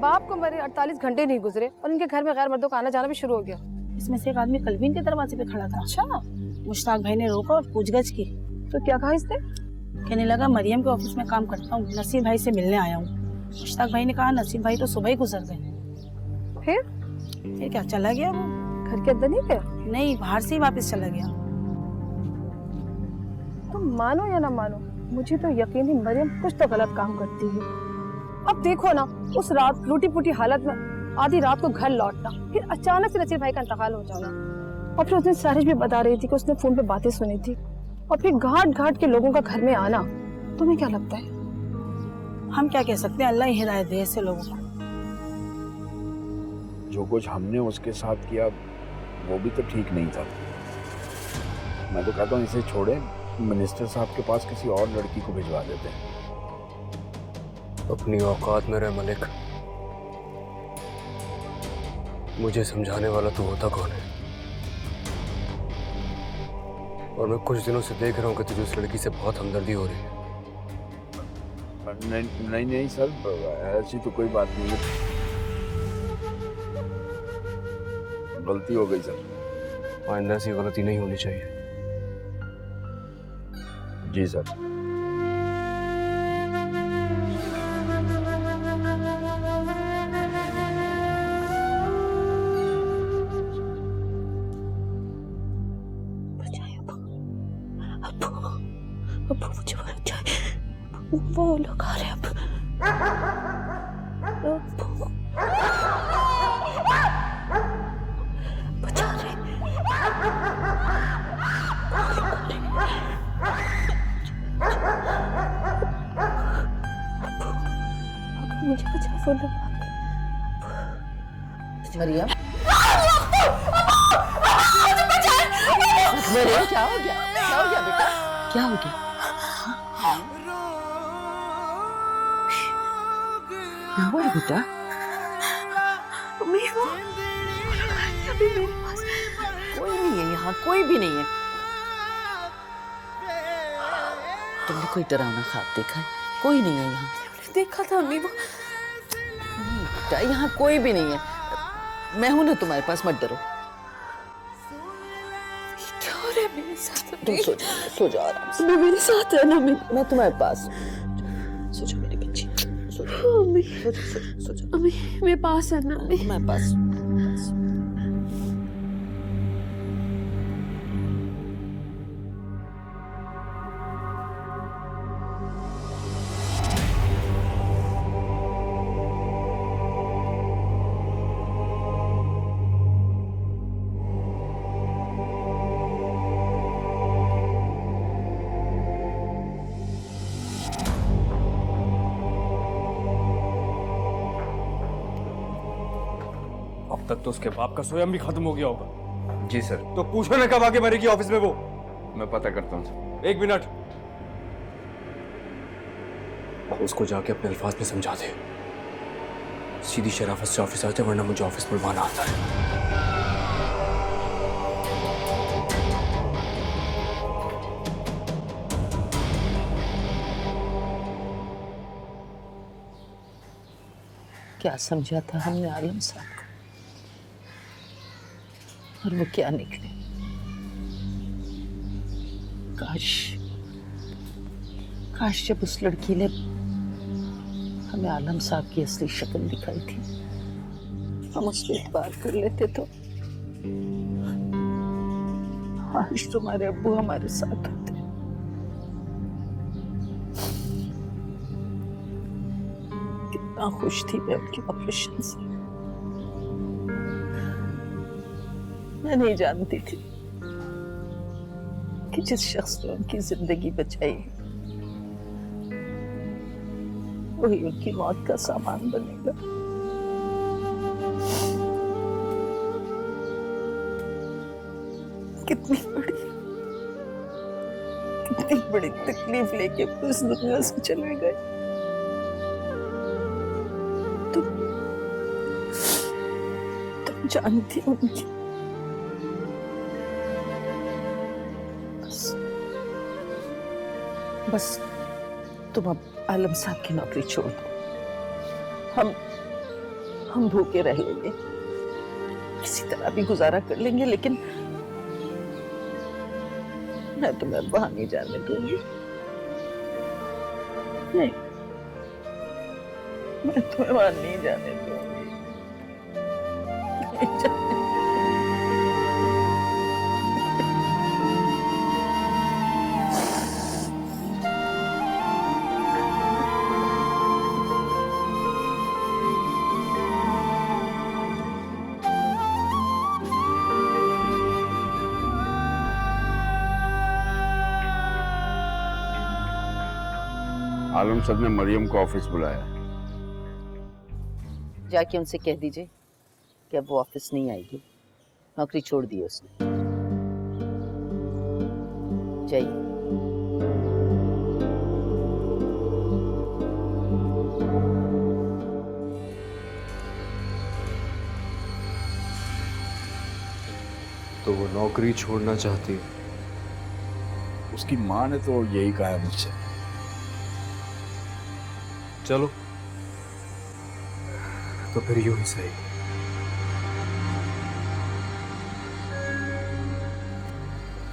बाप को मरे 48 घंटे नहीं गुजरे और इनके घर में गैर मर्दों का आना जाना भी शुरू हो गया। इसमें से एक आदमी कल भी इनके दरवाजे पे खड़ा था। अच्छा, मुश्ताक भाई ने रोका और पूछगछ की। तो क्या कहा इसने? कहने लगा मरियम के ऑफिस में काम करता हूँ, नसीम भाई से मिलने आया हूँ। मुश्ताक भाई ने कहा नसीम भाई तो सुबह ही गुजर गए। फिर क्या, चला गया वो। घर के अंदर नहीं गया? नहीं, बाहर से ही वापस चला गया। तुम मानो या ना मानो, मुझे तो यकीन ही मरियम कुछ तो गलत काम करती है। अब देखो ना, उस रात टूटी फूटी हालत में आधी रात को घर लौटना, फिर अचानक से नसीर भाई का इंतकाल हो जाना, और फिर उस दिन सारिश भी बता रही थी कि उसने फोन पे बातें सुनी थी, और फिर घाट घाट के लोगों का घर में आना। तुम्हें क्या लगता है? हम क्या कह सकते हैं, अल्लाह ही हिदायत दे ऐसे लोगों को। जो कुछ हमने उसके साथ किया वो भी तो ठीक नहीं था। मैं तो कहता हूँ इसे छोड़े, मिनिस्टर साहब के पास किसी और लड़की को भिजवा देते हैं। अपनी औकात में रह मलिक, मुझे समझाने वाला तू होता कौन है? और मैं कुछ दिनों से देख रहा हूँ कि तुझे उस लड़की से बहुत हमदर्दी हो रही है। नहीं नहीं सर, ऐसी तो कोई बात नहीं है, गलती हो गई सर। आइंदा ऐसी गलती नहीं होनी चाहिए। जी सर। अब मुझे वो लोग आ रहे अब। बचा रहे। मुझे बचा वो लोग। मरियम, मरियम क्या हो गया? क्या हो गया बेटा? क्या हो गया? क्या हुआ बेटा? अभी मेरे पास कोई नहीं है यहाँ, कोई भी नहीं है। तुमने कोई डरावना ख्वाब देखा है? कोई नहीं है यहाँ। देखा था अम्मी, वो नहीं बेटा, यहाँ कोई भी नहीं है। मैं हूं ना तुम्हारे पास, मत डरो। क्या हो रहा है मेरे साथ? तुम सो जाओ आराम से। मेरे साथ है ना, मैं तुम्हारे पास। सो जाओ मेरी बच्ची, सो जाओ। अम्मी, सो जाओ अम्मी मेरे पास है ना। तुम्हारे पास। अब तक तो उसके बाप का स्वयं भी खत्म हो गया होगा। जी सर। तो पूछो ना कब आके मरेगी ऑफिस में वो। मैं पता करता हूँ सर। 1 मिनट, उसको जाके अपने अल्फाज में समझा दे, सीधी शराफत से ऑफिस आ जाए, वरना मुझे ऑफिस बुलवाना आता है। क्या समझा था हमने आलम साहब को, और वो क्या निकले। काश जब उस लड़की ने हमें आलम साहब की असली शक्ल दिखाई थी, हम उस पर एतबार कर लेते। तो आज तुम्हारे अब्बू हमारे साथ होते। कितना खुश थी मैं उनके ऑपरेशन से। मैं नहीं जानती थी कि जिस शख्स ने उनकी जिंदगी बचाई वही उनकी मौत का सामान बनेगा। कितनी बड़ी तकलीफ लेके उस दुनिया से चले गए। तुम जानती हो उनकी, बस तुम अब आलम साहब की नौकरी छोड़ दो। हम भूखे रह लेंगे, किसी तरह भी गुजारा कर लेंगे, लेकिन मैं तुम्हें वहां नहीं जाने दूंगी। नहीं, मैं तुम्हें वहां नहीं जाने दूंगी। नहीं जाने। आलम सर ने मरियम को ऑफिस बुलाया। जाके उनसे कह दीजिए कि अब वो ऑफिस नहीं आएगी, नौकरी छोड़ दी है उसने। जाइए। तो वो नौकरी छोड़ना चाहती है? उसकी माँ ने तो यही कहा है मुझसे। चलो तो फिर यूं ही सही।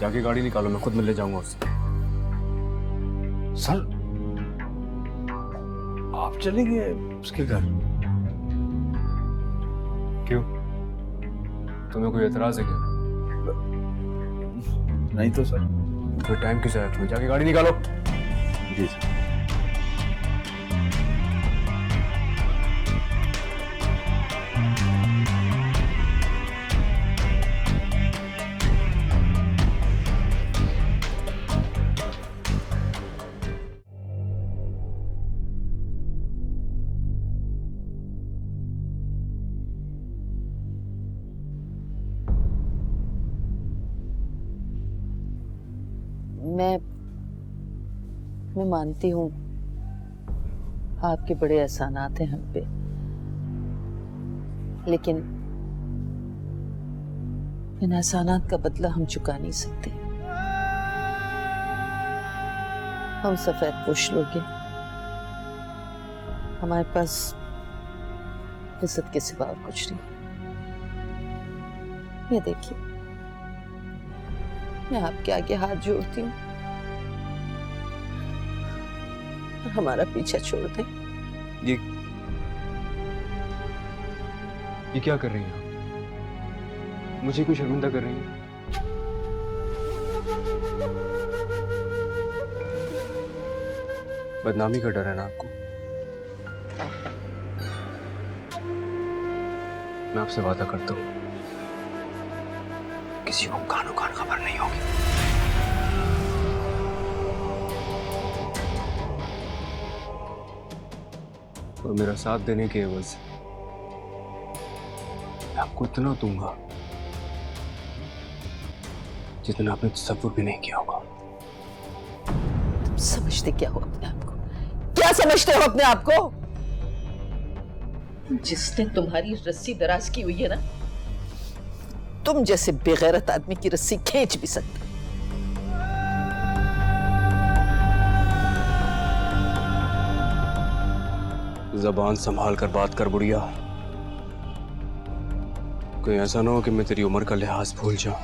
जाके गाड़ी निकालो, मैं खुद मिलने जाऊंगा उससे। सर आप चलेंगे उसके घर? क्यों, तुम्हें कोई एतराज है क्या? नहीं तो सर। फिर टाइम क्यों जाया तुम्हें? जाके गाड़ी निकालो। जी सर। मैं मानती हूँ आपके बड़े एहसानात हैं हम पे, लेकिन इन एहसानात का बदला हम चुका नहीं सकते। हम सफेद पोश लोग हैं, हमारे पास इज्जत के सिवा और कुछ नहीं। ये देखिए, मैं आपके आगे हाथ जोड़ती हूँ, हमारा पीछा छोड़ दें। ये क्या कर रही हैं? मुझे क्यों शर्मिंदा कर रही हैं? बदनामी का डर है ना आपको? मैं आपसे वादा करता हूं, किसी को कानो कान खबर नहीं होगी। और मेरा साथ देने के एवज मैं आपको इतना दूंगा जितना आपने तसव्वुर भी नहीं किया होगा। तुम समझते क्या हो अपने आप को? क्या समझते हो अपने आप को? जिसने तुम्हारी रस्सी दराज की हुई है ना, तुम जैसे बेगैरत आदमी की रस्सी खींच भी सकते। ज़बान संभाल कर बात कर बुढ़िया, कोई ऐसा ना हो कि मैं तेरी उम्र का लिहाज भूल जाऊं।